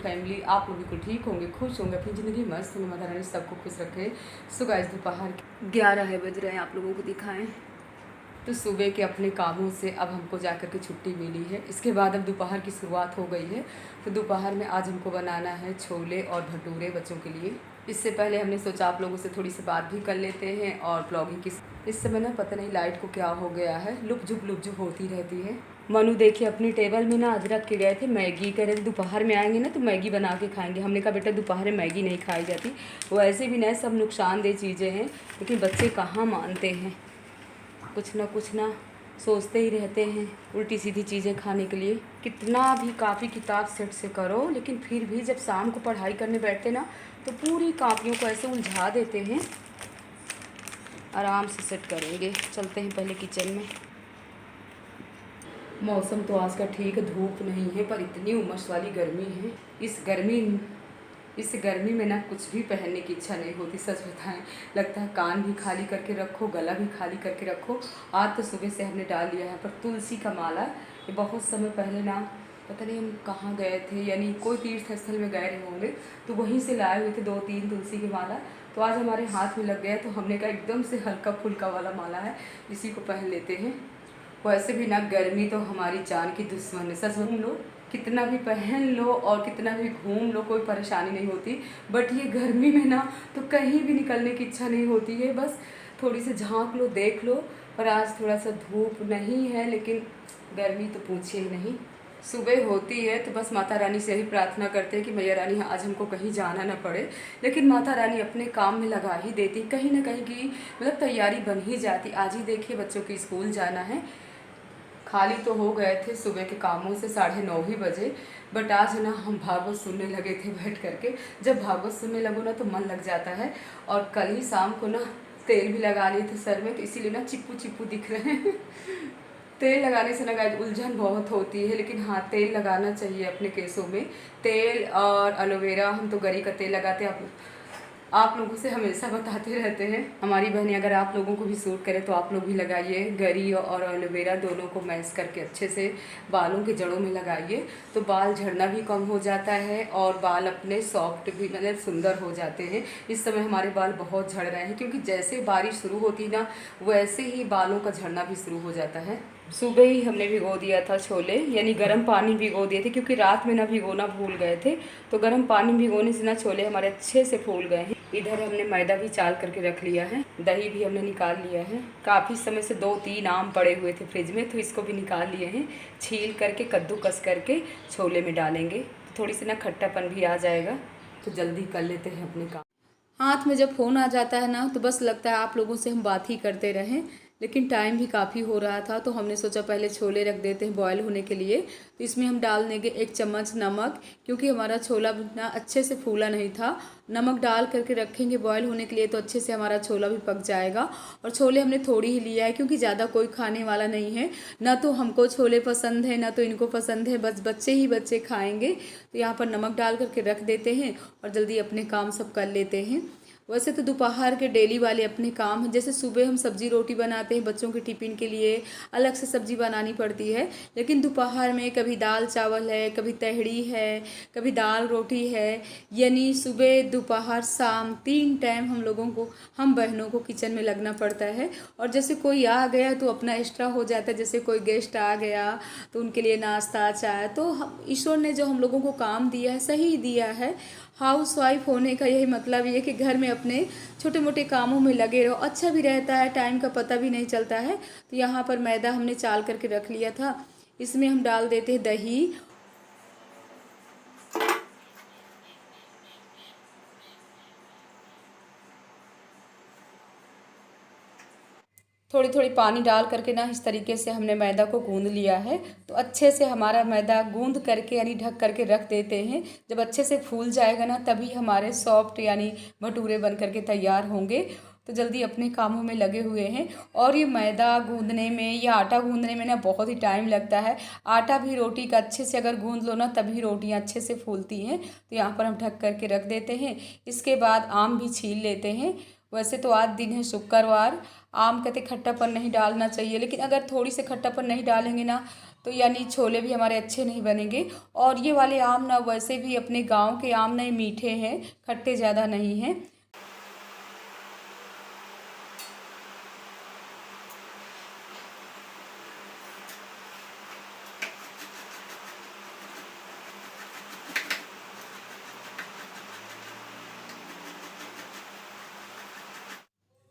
Family, आप लोग बिल्कुल ठीक होंगे, खुश होंगे, अपनी ज़िंदगी मस्त होंगे, माता रानी सबको खुश रखे। सो गाइस दोपहर 11 बज रहे हैं, आप लोगों को दिखाएं तो सुबह के अपने कामों से अब हमको जाकर के छुट्टी मिली है। इसके बाद अब दोपहर की शुरुआत हो गई है। तो दोपहर में आज हमको बनाना है छोले और भटूरे बच्चों के लिए। इससे पहले हमने सोचा आप लोगों से थोड़ी सी बात भी कर लेते हैं और ब्लॉगिंग की। इस समय ना पता नहीं लाइट को क्या हो गया है, लुप जुप होती रहती है। मनु देखिए अपनी टेबल में ना आज रख के गए थे मैगी, कह रहे थे दोपहर में आएंगे ना तो मैगी बना के खाएंगे। हमने कहा बेटा दोपहर में मैगी नहीं खाई जाती, वो ऐसे भी ना सब नुकसानदेह चीज़ें हैं, लेकिन बच्चे कहाँ मानते हैं। कुछ ना सोचते ही रहते हैं उल्टी सीधी चीज़ें खाने के लिए। कितना भी कापी किताब सेट से करो, लेकिन फिर भी जब शाम को पढ़ाई करने बैठते ना तो पूरी कापियों को ऐसे उलझा देते हैं। आराम से सेट करेंगे। चलते हैं पहले किचन में। मौसम तो आज का ठीक है, धूप नहीं है, पर इतनी उमस वाली गर्मी है। इस गर्मी में ना कुछ भी पहनने की इच्छा नहीं होती, सच बताएं। लगता है कान भी खाली करके रखो, गला भी खाली करके रखो। आज तो सुबह से हमने डाल लिया है पर तुलसी का माला। ये बहुत समय पहले ना पता नहीं हम कहाँ गए थे, यानी कोई तीर्थ स्थल में गए रहे होंगे, तो वहीं से लाए हुए थे 2-3 तुलसी की माला। तो आज हमारे हाथ में लग गया, तो हमने कहा एकदम से हल्का फुल्का वाला माला है, इसी को पहन लेते हैं। वैसे भी ना गर्मी तो हमारी जान की दुश्मन है, सच सुन लो। कितना भी पहन लो और कितना भी घूम लो कोई परेशानी नहीं होती, बट ये गर्मी में ना तो कहीं भी निकलने की इच्छा नहीं होती है। बस थोड़ी सी झांक लो, देख लो। पर आज थोड़ा सा धूप नहीं है, लेकिन गर्मी तो पूछिए नहीं। सुबह होती है तो बस माता रानी से ही प्रार्थना करते हैं कि मैया रानी आज हमको कहीं जाना ना पड़े, लेकिन माता रानी अपने काम में लगा ही देती, कहीं ना कहीं की मतलब तैयारी बन ही जाती। आज ही देखिए बच्चों के स्कूल जाना है। खाली तो हो गए थे सुबह के कामों से 9:30 ही बजे, बट आज ना हम भागवत सुनने लगे थे बैठ करके। जब भागवत सुनने लगो ना तो मन लग जाता है। और कल ही शाम को ना तेल भी लगा लिए थे सर में, तो इसीलिए ना चिप्पू दिख रहे हैं। तेल लगाने से ना गाइस उलझन बहुत होती है, लेकिन हाँ तेल लगाना चाहिए अपने केसों में। तेल और एलोवेरा, हम तो गरी का तेल लगाते हैं। आप लोगों से हमेशा बताते रहते हैं हमारी बहनें, अगर आप लोगों को भी सूट करे तो आप लोग भी लगाइए। गरी और एलोवेरा दोनों को मैश करके अच्छे से बालों के जड़ों में लगाइए, तो बाल झड़ना भी कम हो जाता है और बाल अपने सॉफ्ट भी मतलब सुंदर हो जाते हैं। इस समय हमारे बाल बहुत झड़ रहे हैं, क्योंकि जैसे बारिश शुरू होती ना वैसे ही बालों का झड़ना भी शुरू हो जाता है। सुबह ही हमने भिगो दिया था छोले, यानी गर्म पानी भिगो दिए थे, क्योंकि रात में ना भिगोना भूल गए थे। तो गर्म पानी भिगोने से ना छोले हमारे अच्छे से फूल गए हैं। इधर हमने मैदा भी चाल करके रख लिया है, दही भी हमने निकाल लिया है। काफ़ी समय से 2-3 आम पड़े हुए थे फ्रिज में, तो इसको भी निकाल लिए हैं। छील करके कद्दूकस करके छोले में डालेंगे, तो थोड़ी सी ना खट्टापन भी आ जाएगा। तो जल्दी कर लेते हैं अपने काम। हाथ में जब फ़ोन आ जाता है ना तो बस लगता है आप लोगों से हम बात ही करते रहें, लेकिन टाइम भी काफ़ी हो रहा था, तो हमने सोचा पहले छोले रख देते हैं बॉयल होने के लिए। तो इसमें हम डाल देंगे 1 चम्मच नमक, क्योंकि हमारा छोला ना अच्छे से फूला नहीं था। नमक डाल करके रखेंगे बॉयल होने के लिए तो अच्छे से हमारा छोला भी पक जाएगा। और छोले हमने थोड़ी ही लिया है, क्योंकि ज़्यादा कोई खाने वाला नहीं है। ना तो हमको छोले पसंद है, ना तो इनको पसंद है, बस बच्चे ही बच्चे खाएंगे। तो यहाँ पर नमक डाल करके रख देते हैं और जल्दी अपने काम सब कर लेते हैं। वैसे तो दोपहर के डेली वाले अपने काम हैं, जैसे सुबह हम सब्जी रोटी बनाते हैं बच्चों के टिफ़िन के लिए, अलग से सब्जी बनानी पड़ती है। लेकिन दोपहर में कभी दाल चावल है, कभी तहड़ी है, कभी दाल रोटी है, यानी सुबह दोपहर शाम 3 टाइम हम बहनों को किचन में लगना पड़ता है। और जैसे कोई आ गया तो अपना एक्स्ट्रा हो जाता है, जैसे कोई गेस्ट आ गया तो उनके लिए नाश्ता चाय, तो ईश्वर ने जो हम लोगों को काम दिया है सही दिया है। हाउस वाइफ होने का यही मतलब ये है कि घर में अपने छोटे मोटे कामों में लगे रहो, अच्छा भी रहता है, टाइम का पता भी नहीं चलता है। तो यहाँ पर मैदा हमने चाल करके रख लिया था, इसमें हम डाल देते हैं दही। थोड़ी थोड़ी पानी डाल करके ना इस तरीके से हमने मैदा को गूंद लिया है। तो अच्छे से हमारा मैदा गूंद करके यानी ढक करके रख देते हैं। जब अच्छे से फूल जाएगा ना तभी हमारे सॉफ्ट यानी भटूरे बन करके तैयार होंगे। तो जल्दी अपने कामों में लगे हुए हैं। और ये मैदा गूंदने में या आटा गूंदने में ना बहुत ही टाइम लगता है। आटा भी रोटी का अच्छे से अगर गूंद लो ना तभी रोटियां अच्छे से फूलती हैं। तो यहाँ पर हम ढक करके रख देते हैं। इसके बाद आम भी छील लेते हैं। वैसे तो आज दिन है शुक्रवार, आम कहते खट्टापन नहीं डालना चाहिए, लेकिन अगर थोड़ी से खट्टापन नहीं डालेंगे ना तो यानी छोले भी हमारे अच्छे नहीं बनेंगे। और ये वाले आम ना वैसे भी अपने गांव के आम ना मीठे हैं, खट्टे ज़्यादा नहीं हैं।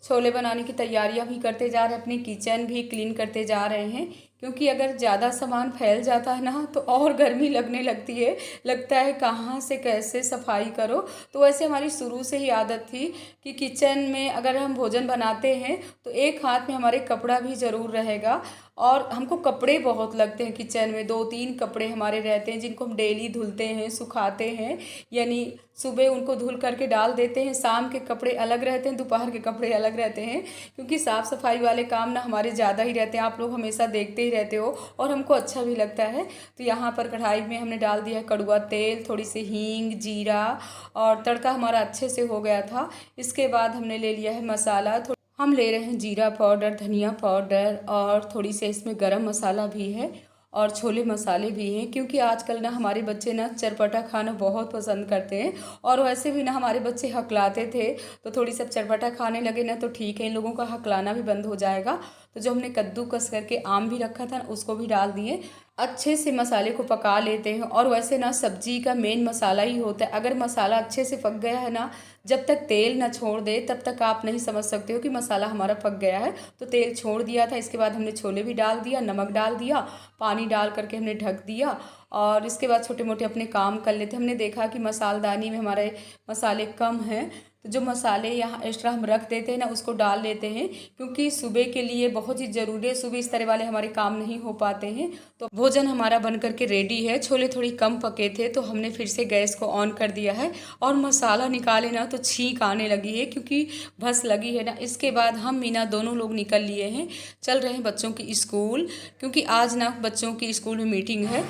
छोले बनाने की तैयारियां भी करते जा रहे हैं, अपनी किचन भी क्लीन करते जा रहे हैं, क्योंकि अगर ज़्यादा सामान फैल जाता है ना तो और गर्मी लगने लगती है, लगता है कहाँ से कैसे सफाई करो। तो वैसे हमारी शुरू से ही आदत थी कि किचन में अगर हम भोजन बनाते हैं तो एक हाथ में हमारे कपड़ा भी ज़रूर रहेगा। और हमको कपड़े बहुत लगते हैं किचन में, 2-3 कपड़े हमारे रहते हैं जिनको हम डेली धुलते हैं, सुखाते हैं। यानी सुबह उनको धुल करके डाल देते हैं, शाम के कपड़े अलग रहते हैं, दोपहर के कपड़े अलग रहते हैं, क्योंकि साफ़ सफाई वाले काम ना हमारे ज़्यादा ही रहते हैं। आप लोग हमेशा देखते ही रहते हो और हमको अच्छा भी लगता है। तो यहाँ पर कढ़ाई में हमने डाल दिया है कड़वा तेल, थोड़ी सी हींग, जीरा, और तड़का हमारा अच्छे से हो गया था। इसके बाद हमने ले लिया है मसाला। हम ले रहे हैं जीरा पाउडर, धनिया पाउडर, और थोड़ी सी इसमें गरम मसाला भी है और छोले मसाले भी हैं, क्योंकि आजकल ना हमारे बच्चे ना चटपटा खाना बहुत पसंद करते हैं। और वैसे भी ना हमारे बच्चे हकलाते थे, तो थोड़ी सा चटपटा खाने लगे ना तो ठीक है, इन लोगों का हकलाना भी बंद हो जाएगा। तो जो हमने कद्दूकस करके आम भी रखा था उसको भी डाल दिए, अच्छे से मसाले को पका लेते हैं। और वैसे ना सब्जी का मेन मसाला ही होता है, अगर मसाला अच्छे से पक गया है ना, जब तक तेल ना छोड़ दे तब तक आप नहीं समझ सकते हो कि मसाला हमारा पक गया है। तो तेल छोड़ दिया था, इसके बाद हमने छोले भी डाल दिया, नमक डाल दिया, पानी डाल करके हमने ढक दिया, और इसके बाद छोटे मोटे अपने काम कर लेते। हमने देखा कि मसालदानी में हमारे मसाले कम हैं, तो जो मसाले यहाँ एक्स्ट्रा हम रख देते हैं ना उसको डाल लेते हैं, क्योंकि सुबह के लिए बहुत ही ज़रूरी है। सुबह इस तरह वाले हमारे काम नहीं हो पाते हैं। तो भोजन हमारा बन करके रेडी है। छोले थोड़ी कम पके थे तो हमने फिर से गैस को ऑन कर दिया है, और मसाला निकाले ना तो छींक आने लगी है, क्योंकि भस लगी है ना। इसके बाद हम मीना दोनों लोग निकल लिए हैं, चल रहे हैं बच्चों की स्कूल, क्योंकि आज ना बच्चों की स्कूल में मीटिंग है।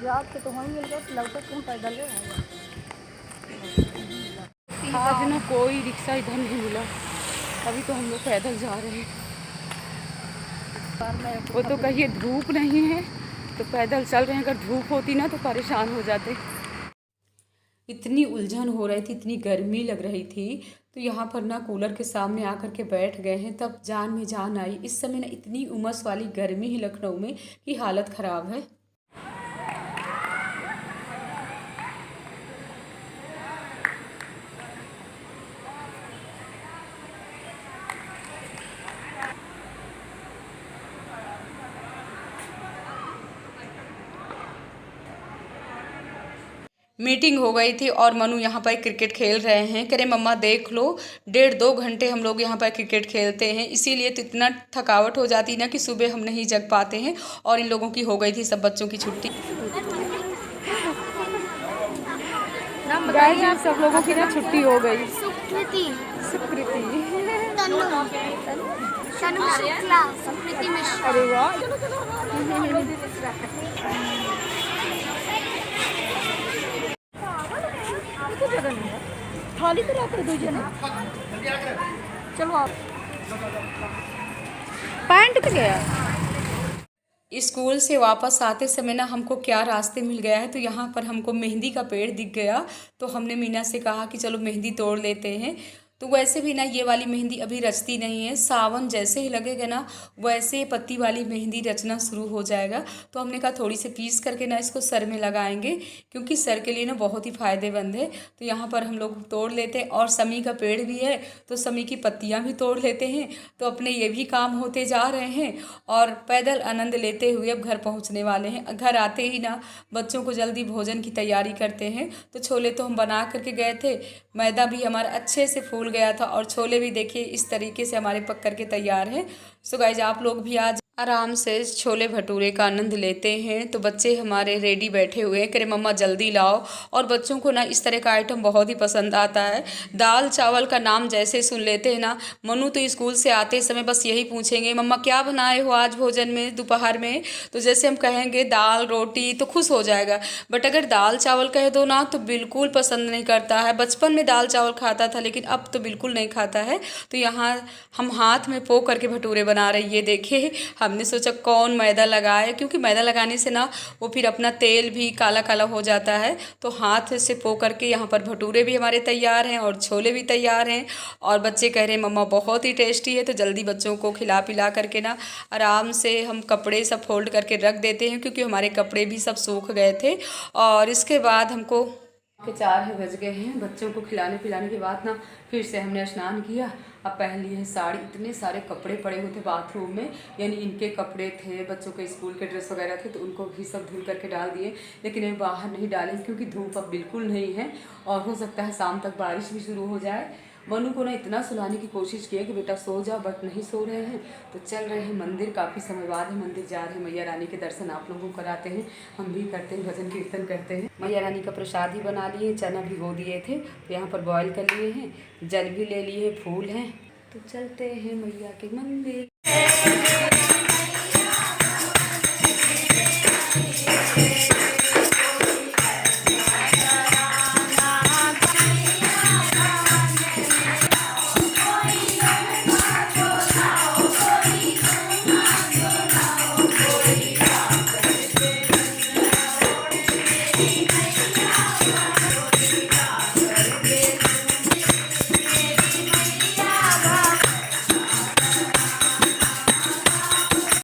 तो वहीं मिल गए, लौटत तुम पैदल आज ना कोई रिक्शा इधर नहीं मिला, अभी तो हम लोग पैदल जा रहे हैं। वो तो कहिए धूप नहीं है तो पैदल चल रहे हैं, अगर धूप होती ना तो परेशान हो जाते। इतनी उलझन हो रही थी, इतनी गर्मी लग रही थी, तो यहाँ पर ना कूलर के सामने आकर के बैठ गए हैं, तब जान में जान आई। इस समय ना इतनी उमस वाली गर्मी है लखनऊ में कि हालत ख़राब है। मीटिंग हो गई थी और मनु यहाँ पर क्रिकेट खेल रहे हैं। कह रहे मम्मा देख लो, 1.5-2 घंटे हम लोग यहाँ पर क्रिकेट खेलते हैं, इसीलिए तो इतना थकावट हो जाती है ना कि सुबह हम नहीं जग पाते हैं। और इन लोगों की हो गई थी सब बच्चों की छुट्टी। सब लोगों की ना छुट्टी हो गई। सुकृति, सुकृति, तनु, तनु शुक्ला, सुकृति मिश्रा। अरे वाह, थाली तो रख दो जने, चलो आप पैंट पे गया। स्कूल से वापस आते समय ना हमको क्या रास्ते मिल गया है, तो यहाँ पर हमको मेहंदी का पेड़ दिख गया। तो हमने मीना से कहा कि चलो मेहंदी तोड़ लेते हैं। तो वैसे भी ना ये वाली मेहंदी अभी रचती नहीं है, सावन जैसे ही लगेगा ना वैसे पत्ती वाली मेहंदी रचना शुरू हो जाएगा। तो हमने कहा थोड़ी सी पीस करके ना इसको सर में लगाएंगे, क्योंकि सर के लिए ना बहुत ही फ़ायदेमंद है। तो यहाँ पर हम लोग तोड़ लेते हैं, और समी का पेड़ भी है तो समी की पत्तियाँ भी तोड़ लेते हैं। तो अपने ये भी काम होते जा रहे हैं, और पैदल आनंद लेते हुए अब घर पहुँचने वाले हैं। घर आते ही ना बच्चों को जल्दी भोजन की तैयारी करते हैं। तो छोले तो हम बना करके गए थे, मैदा भी हमारा अच्छे से फूल गया था, और छोले भी देखिए इस तरीके से हमारे पक करके तैयार हैं। सो गाइज आप लोग भी आज आराम से छोले भटूरे का आनंद लेते हैं। तो बच्चे हमारे रेडी बैठे हुए हैं, कह रहे मम्मा जल्दी लाओ। और बच्चों को ना इस तरह का आइटम बहुत ही पसंद आता है। दाल चावल का नाम जैसे सुन लेते हैं ना, मनु तो स्कूल से आते समय बस यही पूछेंगे मम्मा क्या बनाए हो आज भोजन में दोपहर में। तो जैसे हम कहेंगे दाल रोटी तो खुश हो जाएगा, बट अगर दाल चावल कह दो ना तो बिल्कुल पसंद नहीं करता है। बचपन में दाल चावल खाता था लेकिन अब तो बिल्कुल नहीं खाता है। तो यहाँ हम हाथ में पो करके भटूरे बना रही है, देखिए। हमने सोचा कौन मैदा लगाए, क्योंकि मैदा लगाने से ना वो फिर अपना तेल भी काला काला हो जाता है। तो हाथ से पो करके यहाँ पर भटूरे भी हमारे तैयार हैं और छोले भी तैयार हैं। और बच्चे कह रहे हैं मम्मा बहुत ही टेस्टी है। तो जल्दी बच्चों को खिला पिला करके ना आराम से हम कपड़े सब फोल्ड करके रख देते हैं, क्योंकि हमारे कपड़े भी सब सूख गए थे। और इसके बाद हमको के 4 बज गए हैं। बच्चों को खिलाने पिलाने के बाद ना फिर से हमने स्नान किया। अब पहन लिए हैं साड़ी। इतने सारे कपड़े पड़े हुए थे बाथरूम में, यानी इनके कपड़े थे, बच्चों के स्कूल के ड्रेस वगैरह थे, तो उनको भी सब धुल करके डाल दिए। लेकिन ये बाहर नहीं डालें क्योंकि धूप अब बिल्कुल नहीं है और हो सकता है शाम तक बारिश भी शुरू हो जाए। मनु को ना इतना सुलाने की कोशिश की है कि बेटा सो जा, बट नहीं सो रहे हैं। तो चल रहे हैं मंदिर, काफ़ी समय बाद है मंदिर जा रहे हैं। मैया रानी के दर्शन आप लोगों को कराते हैं, हम भी करते हैं, भजन कीर्तन करते हैं। मैया रानी का प्रसाद ही बना लिए, चना भिगो दिए थे तो यहाँ पर बॉयल कर लिए हैं, जल भी ले लिए, फूल हैं। तो चलते हैं मैया के मंदिर।